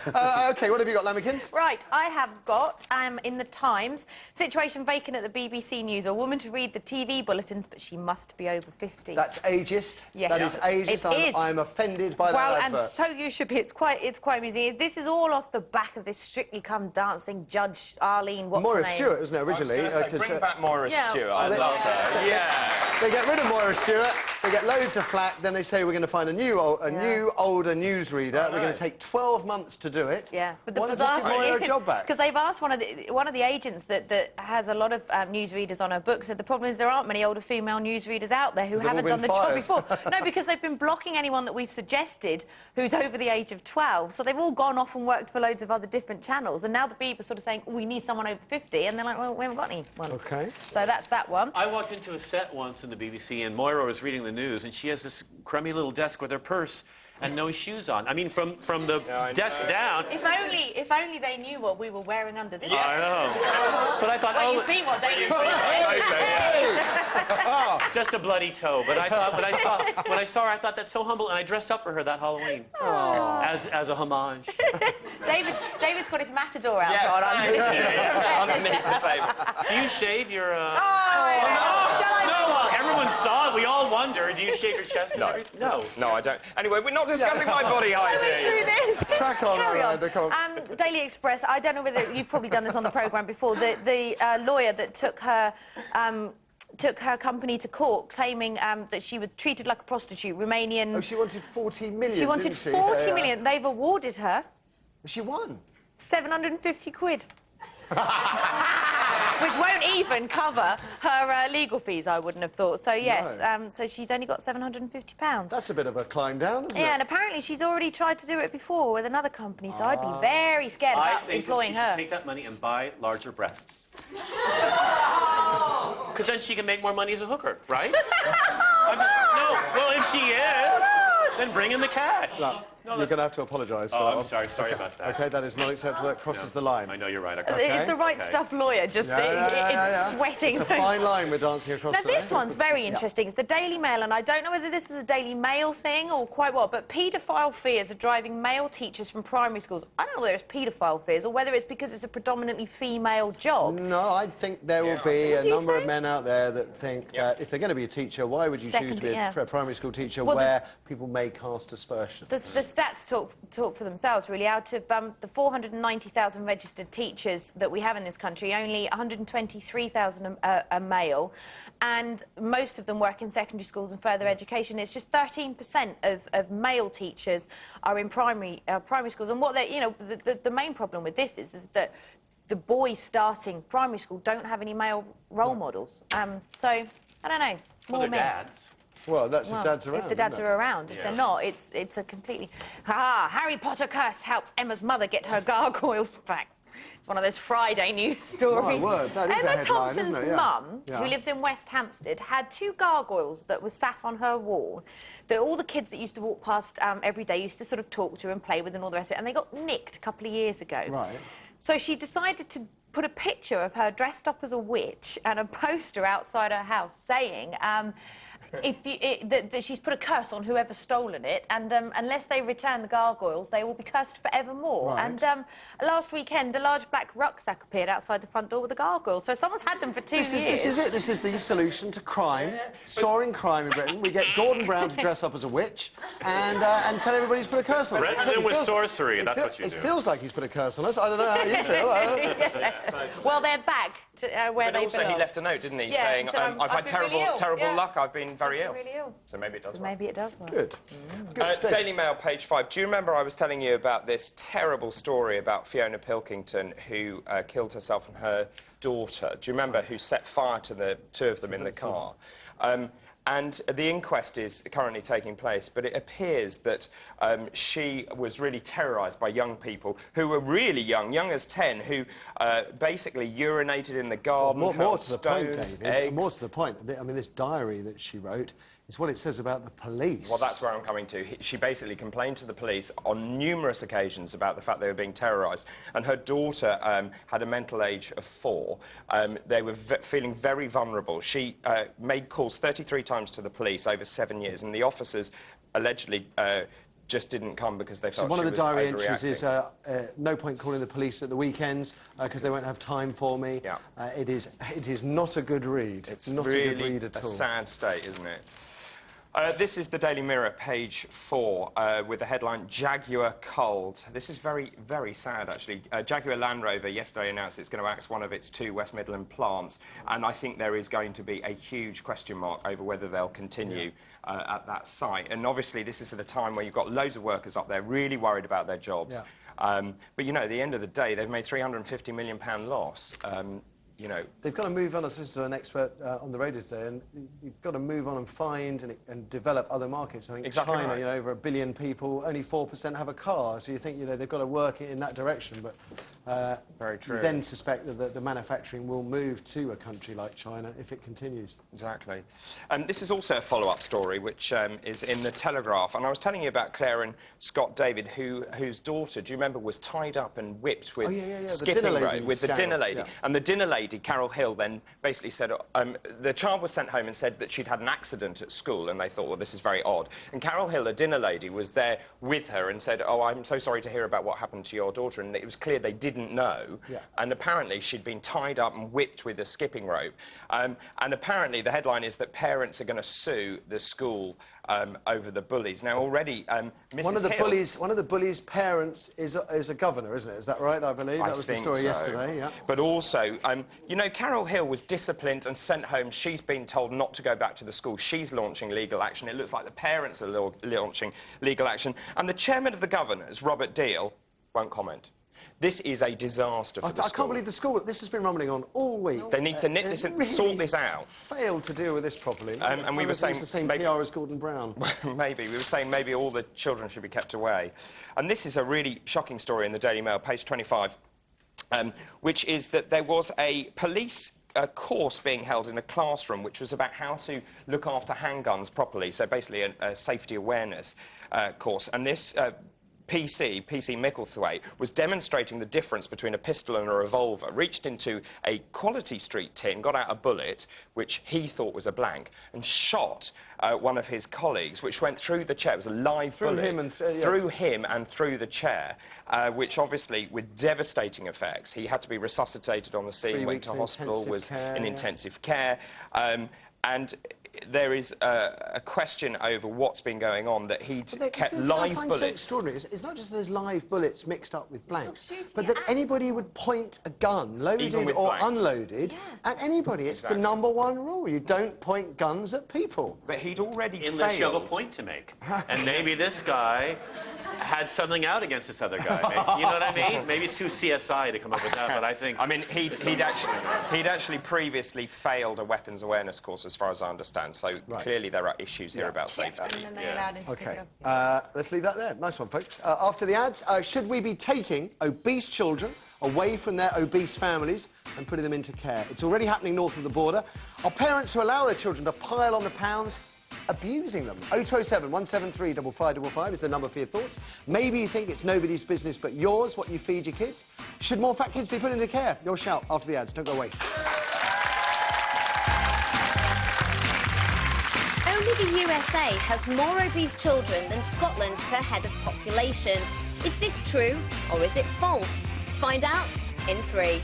OK, what have you got, Lambikins? Right, I have got, in the Times, situation vacant at the BBC News. A woman to read the TV bulletins, but she must be over 50. That's ageist. Yes. That is ageist. I'm offended by that advert. And so you should be. It's quite amusing. This is all off the back of this Strictly Come Dancing judge, Arlene, what's Moira her name? Stewart, isn't it, originally? Bring back Moira Stewart. I love her. Yeah. They get rid of Moira Stewart, they get loads of flack, then they say we're going to find a new, older newsreader. We're going to take 12 months to do it. Yeah, but the Why bizarre not just give Moira a job back? Because they've asked one of the agents that has a lot of newsreaders on her book, said the problem is there aren't many older female newsreaders out there who haven't done the job before. No, because they've been blocking anyone that we've suggested who's over the age of 12. So they've all gone off and worked for loads of other different channels. And now the Beeb are sort of saying, we need someone over 50. And they're like, well, we haven't got anyone. OK. So that's that one. I walked into a set once in the BBC and Moira was reading the news and she has this crummy little desk with her purse and no shoes on. I mean, from the desk down... If only they knew what we were wearing underneath. Yeah. I know. But I thought, well, you see what they just a bloody toe. But I thought, when I saw her, I thought that's so humble, and I dressed up for her that Halloween as a homage. David's got his matador out underneath the table. Do you shave your? No, everyone saw it. We all wonder. Do you shave your chest? No. No. No, I don't. Anyway, we're not discussing my body hygiene. Crack on, Miranda, come on. Daily Express, I don't know whether you've probably done this on the programme before, the lawyer that took her company to court claiming that she was treated like a prostitute, Romanian... Oh, she wanted 40 million, She wanted 40 million. They've awarded her... She won. 750 quid. Which won't even cover her legal fees, I wouldn't have thought. So, yes, so she's only got £750. That's a bit of a climb down, isn't it? Yeah, and apparently she's already tried to do it before with another company, so I'd be very scared about employing her. I think she should take that money and buy larger breasts. Because then she can make more money as a hooker, right? No, well, if she is, then bring in the cash. No, you're going to have to apologise for that. I'm sorry about that. OK, that is not acceptable. That crosses the line. I know you're right. It's the right stuff lawyer, just sweating. It's a fine line we're dancing across. Now, this one's very interesting. It's the Daily Mail, and I don't know whether this is a Daily Mail thing or quite what, but paedophile fears are driving male teachers from primary schools. I don't know whether it's paedophile fears or whether it's because it's a predominantly female job. No, I think there will be a number of men out there that think that if they're going to be a teacher, why would you choose to be a primary school teacher where people may cast aspersions? The stats talk for themselves, really. Out of the 490,000 registered teachers that we have in this country, only 123,000 are male, and most of them work in secondary schools and further education. It's just 13% of male teachers are in primary schools, and what the main problem with this is that the boys starting primary school don't have any male role models. So I don't know. Well, they're dads. Well, that's if dads are around. If the dads are around. If they're not, it's a completely... Harry Potter curse helps Emma's mother get her gargoyles back. It's one of those Friday news stories. My word, that is a headline, Thompson's isn't it? mum, who lives in West Hampstead, had 2 gargoyles that were sat on her wall that all the kids that used to walk past every day used to sort of talk to and play with and all the rest of it, and they got nicked a couple of years ago. Right. So she decided to put a picture of her dressed up as a witch and a poster outside her house saying... that she's put a curse on whoever's stolen it, and unless they return the gargoyles, they will be cursed forevermore. Right. And last weekend, a large black rucksack appeared outside the front door with the gargoyles. So someone's had them for 2 years. This is it. This is the solution to crime, soaring crime in Britain. We get Gordon Brown to dress up as a witch and tell everybody he's put a curse on us. Threaten with sorcery, that's what you do. It feels like he's put a curse on us. I don't know how you feel. Well, they're back to where they belong. But also, he left a note, didn't he, saying, I've had terrible luck, I've been very ill. Really ill. So maybe it does work. Maybe it does work. Good. Daily Mail, page 5. Do you remember I was telling you about this terrible story about Fiona Pilkington, who killed herself and her daughter? Do you remember, who set fire to the 2 of them in the car? And the inquest is currently taking place, but it appears that she was really terrorised by young people who were really young as 10, who basically urinated in the garden, more to the point, David, eggs. more to the point, I mean, this diary that she wrote is what it says about the police. Well, that's where I'm coming to. She basically complained to the police on numerous occasions about the fact they were being terrorised, and her daughter had a mental age of 4. They were feeling very vulnerable. She made calls 33 times to the police over 7 years, and the officers allegedly just didn't come because they felt so one of the diary entries is no point calling the police at the weekends because they won't have time for me. Yeah. It is not a good read. It's not really a good read at all. a sad state, isn't it? This is the Daily Mirror, page 4, with the headline, Jaguar Cold. This is very, very sad, actually. Jaguar Land Rover yesterday announced it's going to axe one of its 2 West Midland plants, and I think there is going to be a huge question mark over whether they'll continue at that site. And obviously, this is at a time where you've got loads of workers up there really worried about their jobs. Yeah. But, you know, at the end of the day, they've made £350 million loss. You know, they've got to move on. I listened to an expert on the radio today, and you've got to move on and find and develop other markets. I think exactly China, right. you know, over 1 billion people, only 4% have a car. So you think, you know, they've got to work in that direction. But very true. You then suspect that the manufacturing will move to a country like China if it continues. Exactly. This is also a follow-up story, which is in the Telegraph. And I was telling you about Claire and Scott David, whose daughter, do you remember, was tied up and whipped with skipping rope with the dinner lady. Yeah. And the dinner lady, Carol Hill, then basically said the child was sent home and said that she'd had an accident at school, and they thought, well, this is very odd. And Carol Hill, a dinner lady, was there with her and said, oh, I'm so sorry to hear about what happened to your daughter. And it was clear they didn't know. Yeah. And apparently she'd been tied up and whipped with a skipping rope. And apparently the headline is that parents are going to sue the school over the bullies. Now, already, Mrs. One of the bullies' parents is a governor, isn't it? Is that right? I believe that was the story yesterday. Yeah. But also, you know, Carol Hill was disciplined and sent home. She's been told not to go back to the school. She's launching legal action. It looks like the parents are launching legal action, and the chairman of the governors, Robert Deal, won't comment. This is a disaster for the school. I can't believe the school... This has been rumbling on all week. They need to nip this and sort this out. Failed to deal with this properly. And we were saying... It's the same PR as Gordon Brown. Maybe. We were saying maybe all the children should be kept away. And this is a really shocking story in the Daily Mail, page 25, which is that there was a police course being held in a classroom which was about how to look after handguns properly, so basically a safety awareness course. And this... PC Micklethwaite, was demonstrating the difference between a pistol and a revolver, reached into a Quality Street tin, got out a bullet, which he thought was a blank, and shot one of his colleagues, which went through the chair. It was a live bullet. Through him and through the chair, which obviously, with devastating effects, he had to be resuscitated on the scene, went to hospital, was in intensive care. And there is a question over what's been going on, that he'd kept live bullets. So extraordinary. It's not just there's live bullets mixed up with blanks, but that anybody would point a gun, loaded or unloaded, at anybody. It's the #1 rule. You don't point guns at people. But he'd already failed. Unless you have a point to make. And maybe this guy had something out against this other guy. Maybe, you know what I mean? Maybe it's too CSI to come up with that, but I think... I mean, he'd actually previously failed a weapons awareness course, as far as I understand, so clearly there are issues here about safety. OK, let's leave that there. Nice one, folks. After the ads, should we be taking obese children away from their obese families and putting them into care? It's already happening north of the border. Are parents who allow their children to pile on the pounds abusing them? 0207 173 5555 is the number for your thoughts. Maybe you think it's nobody's business but yours what you feed your kids. Should more fat kids be put into care? Your shout after the ads. Don't go away. Only the USA has more obese children than Scotland per head of population. Is this true or is it false? Find out in 3.